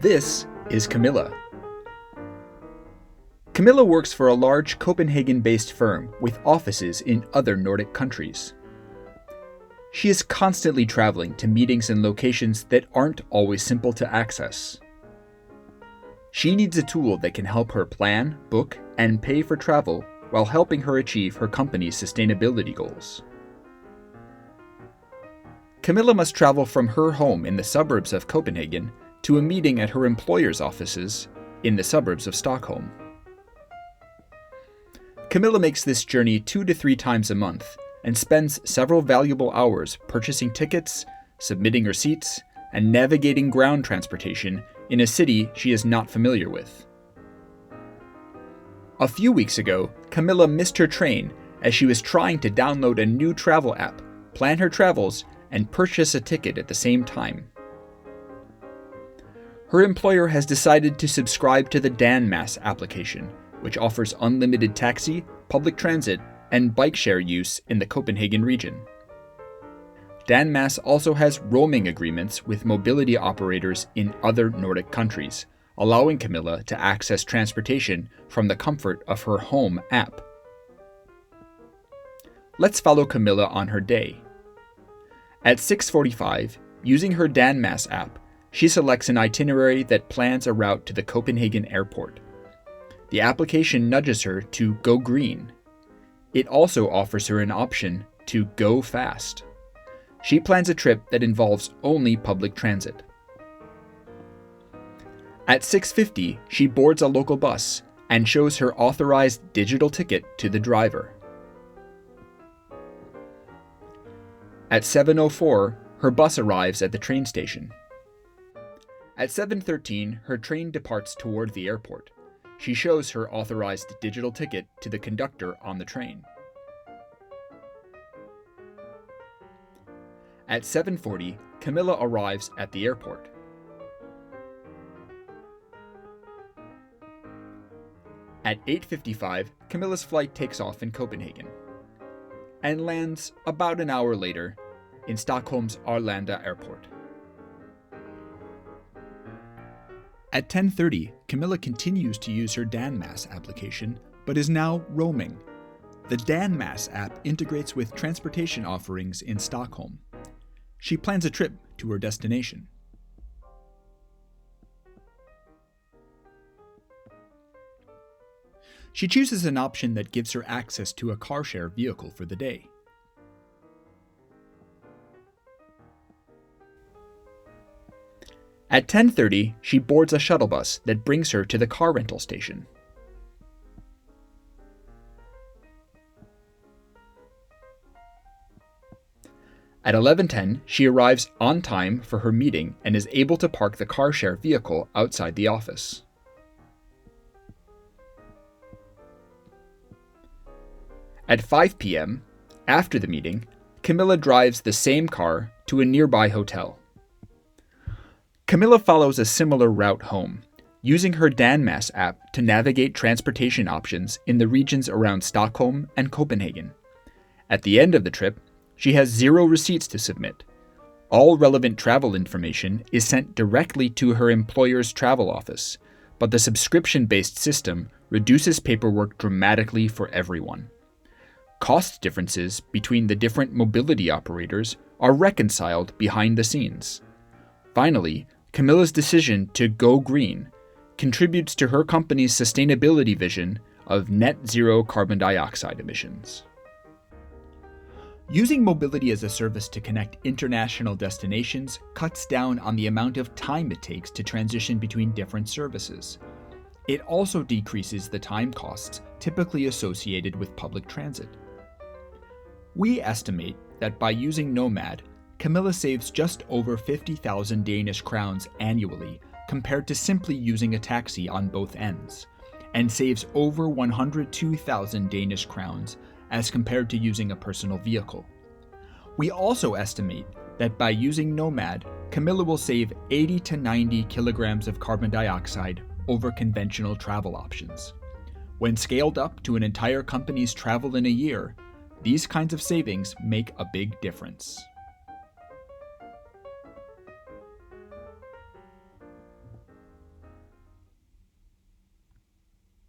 This is Camilla. Camilla works for a large Copenhagen-based firm with offices in other Nordic countries. She is constantly traveling to meetings and locations that aren't always simple to access. She needs a tool that can help her plan, book, and pay for travel while helping her achieve her company's sustainability goals. Camilla must travel from her home in the suburbs of Copenhagen to a meeting at her employer's offices in the suburbs of Stockholm. Camilla makes this journey 2 to 3 times a month and spends several valuable hours purchasing tickets, submitting receipts, and navigating ground transportation in a city she is not familiar with. A few weeks ago, Camilla missed her train as she was trying to download a new travel app, plan her travels, and purchase a ticket at the same time. Her employer has decided to subscribe to the DanMass application, which offers unlimited taxi, public transit, and bike share use in the Copenhagen region. DanMass also has roaming agreements with mobility operators in other Nordic countries, allowing Camilla to access transportation from the comfort of her home app. Let's follow Camilla on her day. At 6:45, using her DanMass app, she selects an itinerary that plans a route to the Copenhagen airport. The application nudges her to go green. It also offers her an option to go fast. She plans a trip that involves only public transit. At 6:50, she boards a local bus and shows her authorized digital ticket to the driver. At 7:04, her bus arrives at the train station. At 7:13, her train departs toward the airport. She shows her authorized digital ticket to the conductor on the train. At 7:40, Camilla arrives at the airport. At 8:55, Camilla's flight takes off in Copenhagen and lands about an hour later in Stockholm's Arlanda airport. At 10:30, Camilla continues to use her DanMass application, but is now roaming. The DanMass app integrates with transportation offerings in Stockholm. She plans a trip to her destination. She chooses an option that gives her access to a car share vehicle for the day. At 10:30, she boards a shuttle bus that brings her to the car rental station. At 11:10, she arrives on time for her meeting and is able to park the car share vehicle outside the office. At 5 p.m., after the meeting, Camilla drives the same car to a nearby hotel. Camilla follows a similar route home, using her DanMass app to navigate transportation options in the regions around Stockholm and Copenhagen. At the end of the trip, she has 0 receipts to submit. All relevant travel information is sent directly to her employer's travel office, but the subscription-based system reduces paperwork dramatically for everyone. Cost differences between the different mobility operators are reconciled behind the scenes. Finally, Camilla's decision to go green contributes to her company's sustainability vision of net zero carbon dioxide emissions. Using mobility as a service to connect international destinations cuts down on the amount of time it takes to transition between different services. It also decreases the time costs typically associated with public transit. We estimate that by using NOMAD, Camilla saves just over 50,000 Danish crowns annually compared to simply using a taxi on both ends, and saves over 102,000 Danish crowns as compared to using a personal vehicle. We also estimate that by using NOMAD, Camilla will save 80 to 90 kilograms of carbon dioxide over conventional travel options. When scaled up to an entire company's travel in a year, these kinds of savings make a big difference.